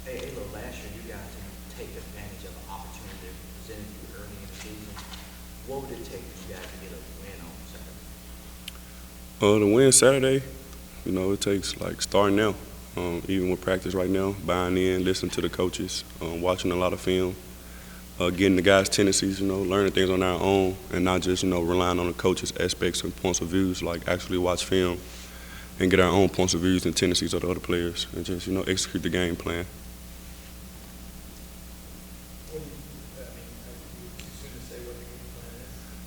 Hey, last year you guys didn't take advantage of an opportunity presented to you early in the season. What would it take for you guys to get a win on Saturday? The win Saturday, it takes like starting now. Even with practice right now, buying in, listening to the coaches, watching a lot of film, getting the guys' tendencies, learning things on our own, and not just, relying on the coaches' aspects and points of views, like actually watch film and get our own points of views and tendencies of the other players and just, execute the game plan.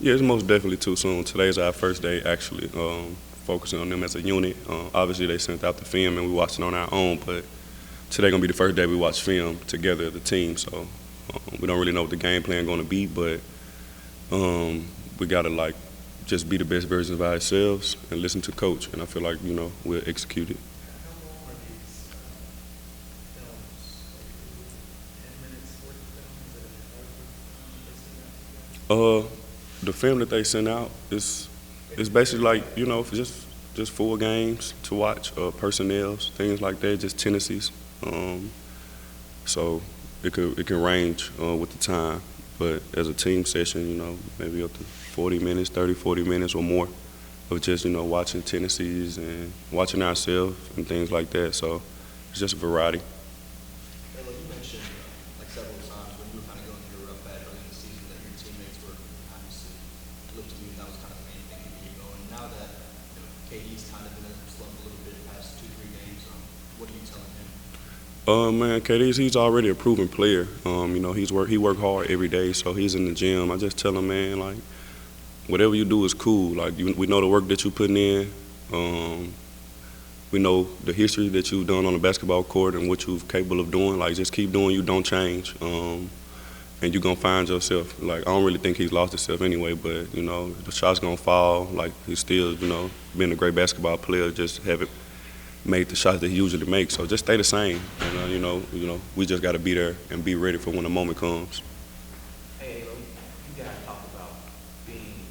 Yeah, it's most definitely too soon. Today's our first day actually focusing on them as a unit. Obviously, they sent out the film and we watched it on our own, but today gonna be the first day we watch film together as a team. So we don't really know what the game plan gonna be, but we gotta like just be the best version of ourselves and listen to coach. And I feel like we'll execute it. How long are these films? Like 10 minutes worth of film? Is it an hour worth of film? The film that they sent out is basically like just full games to watch, personnels, things like that, just tendencies. So it can range with the time, but as a team session, maybe up to 40 minutes, 30, 40 minutes or more of just watching tendencies and watching ourselves and things like that. So it's just a variety. Hey, look, you mentioned like several times when you were kind of going through a rough patch early in the season that your teammates were obviously looked to you, and that was kind of the main thing to get you going. Now that KD's kind of been in a slump a little bit the past 2, 3 games, what are you telling him? Man, he's already a proven player. He work hard every day, so he's in the gym. I just tell him, man, like whatever you do is cool. Like we know the work that you're putting in. We know the history that you've done on the basketball court and what you're capable of doing. Like just keep doing you, don't change. And you're gonna find yourself. Like I don't really think he's lost himself anyway, but the shot's gonna fall. Like he's still, being a great basketball player, just haven't made the shots that he usually makes. So just stay the same. And we just gotta be there and be ready for when the moment comes. Hey, you guys talked about being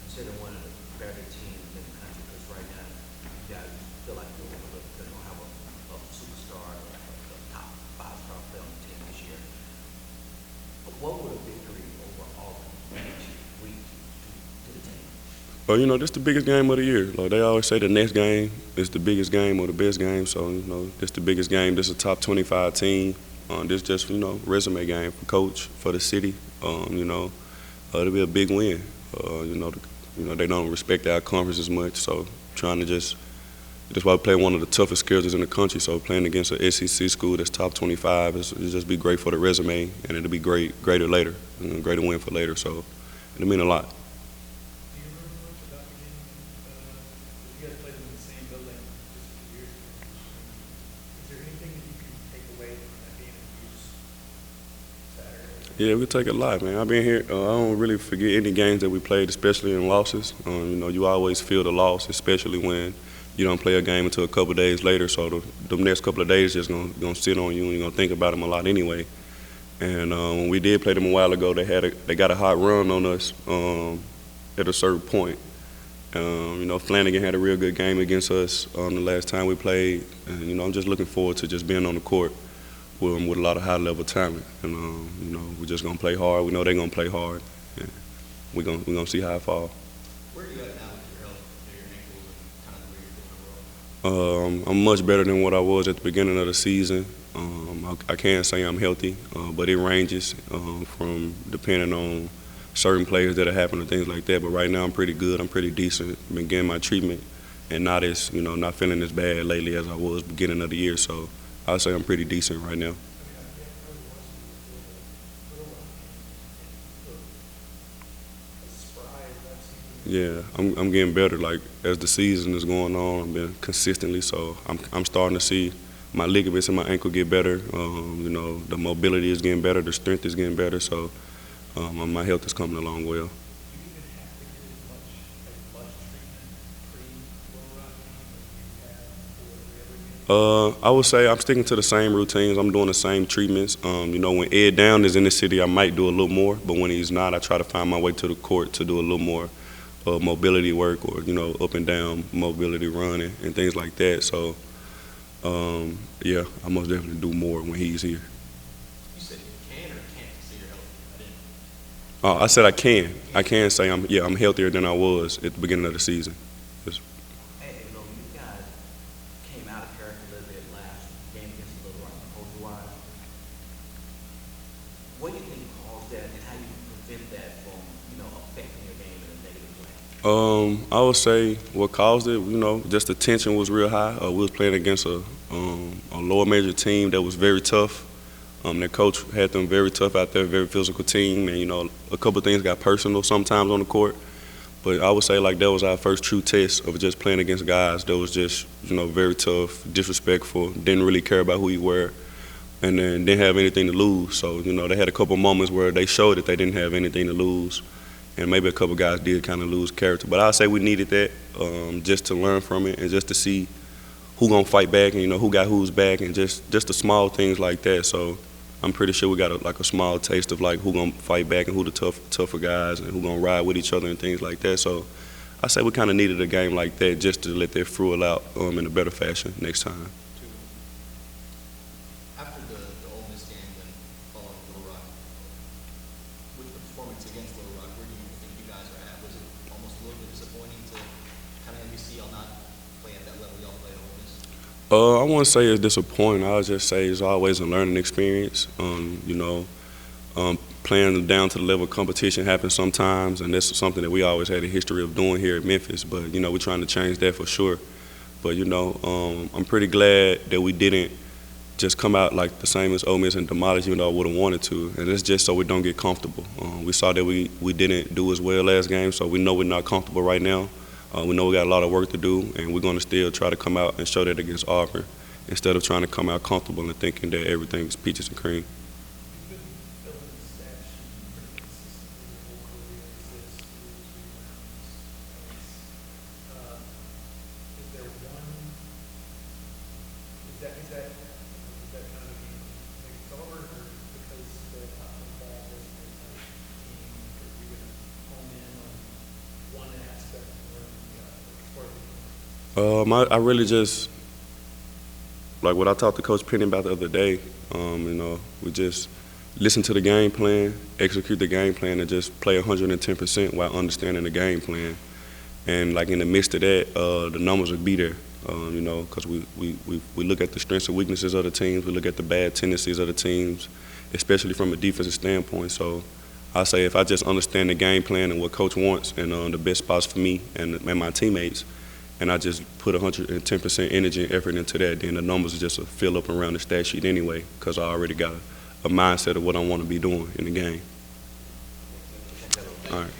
considered one of the better teams in the country because right now you guys feel like you're overlooked because you don't have a superstar or like a top 5-star player on the team this year. But what would a victory over Auburn mean to the team? But this the biggest game of the year. Like they always say, the next game is the biggest game or the best game. So this the biggest game. This is a top 25 team. This just resume game for coach, for the city. It'll be a big win. They don't respect our conference as much. So trying to that's why we play one of the toughest schedules in the country. So playing against an SEC school that's top 25 it'll just be great for the resume, and it'll be greater later, greater win for later. So it'll mean a lot. Do you remember much about the game? You guys played in the same building just a few years ago. Is there anything that you can take away from that being in use Saturday? Yeah, we take a lot, man. I've been here. I don't really forget any games that we played, especially in losses. You always feel the loss, especially when you don't play a game until a couple of days later. So the next couple of days just gonna sit on you, and you're gonna think about them a lot anyway. And when we did play them a while ago, they got a hot run on us at a certain point. Flanagan had a real good game against us the last time we played, and I'm just looking forward to just being on the court with a lot of high-level talent. And we're just gonna play hard. We know they're gonna play hard. And we're gonna see how it fall. Where are you at now with your health, your ankles, and kind of where you're feeling overall? I'm much better than what I was at the beginning of the season. I can't say I'm healthy, but it ranges from depending on certain plays that have happened and things like that. But right now I'm pretty good. I'm pretty decent. Been getting my treatment and not feeling as bad lately as I was beginning of the year. So I'd say I'm pretty decent right now. Yeah, I'm getting better. Like as the season is going on, I've been consistently. So I'm starting to see my ligaments in my ankle get better. The mobility is getting better. The strength is getting better. So my health is coming along well. I would say I'm sticking to the same routines. I'm doing the same treatments. When Ed Down is in the city, I might do a little more. But when he's not, I try to find my way to the court to do a little more mobility work or up and down mobility running and things like that. So Yeah, I most definitely do more when he's here. You said you can or can't say you're healthy. I didn't. I said I can. I can say I'm healthier than I was at the beginning of the season. Just- Hey, you know, you guys came out of character a little bit last game against the Little Rock, culture-wise. What do you think caused that, and how you prevent that from, affecting your game in a negative way? I would say what caused it, just the tension was real high. We was playing against a lower major team that was very tough. Their coach had them very tough out there, very physical team, and a couple of things got personal sometimes on the court. But I would say like that was our first true test of just playing against guys that was just very tough, disrespectful, didn't really care about who you were, and then didn't have anything to lose. So they had a couple moments where they showed that they didn't have anything to lose, and maybe a couple guys did kind of lose character. But I'd say we needed that just to learn from it and just to see who gonna fight back and who got who's back and just the small things like that. So I'm pretty sure we got a small taste of like who gonna fight back and who the tougher guys and who gonna ride with each other and things like that. So I say we kind of needed a game like that just to let that fruit out in a better fashion next time. After the Ole Miss game and following Little Rock, with the performance against Little Rock, where do you think you guys are at? Was it almost a little bit disappointing to kind of have you see y'all not play at that level y'all played at Ole Miss? I wouldn't say it's disappointing. I would just say it's always a learning experience. Playing down to the level of competition happens sometimes, and that's something that we always had a history of doing here at Memphis. But we're trying to change that for sure. But I'm pretty glad that we didn't just come out like the same as Ole Miss and demolish, even though I would have wanted to. And it's just so we don't get comfortable. We saw that we didn't do as well last game, so we know we're not comfortable right now. We know we got a lot of work to do, and we're going to still try to come out and show that against Auburn instead of trying to come out comfortable and thinking that everything is peaches and cream. You've been building the stat sheet pretty consistently your whole career, assists, steals, rebounds, points. Is there one, is that kind of a game maybe forward, or because the top of the ball was a team, because you're going to hone in on one aspect more than the other, or I really just, like what I talked to Coach Penny about the other day, we just listen to the game plan, execute the game plan, and just play 110% while understanding the game plan. And like in the midst of that, the numbers will be there, because we look at the strengths and weaknesses of the teams, we look at the bad tendencies of the teams, especially from a defensive standpoint. So I say if I just understand the game plan and what Coach wants and the best spots for me and my teammates, and I just put 110% energy and effort into that, then the numbers are just a fill up around the stat sheet anyway, because I already got a mindset of what I want to be doing in the game. All right.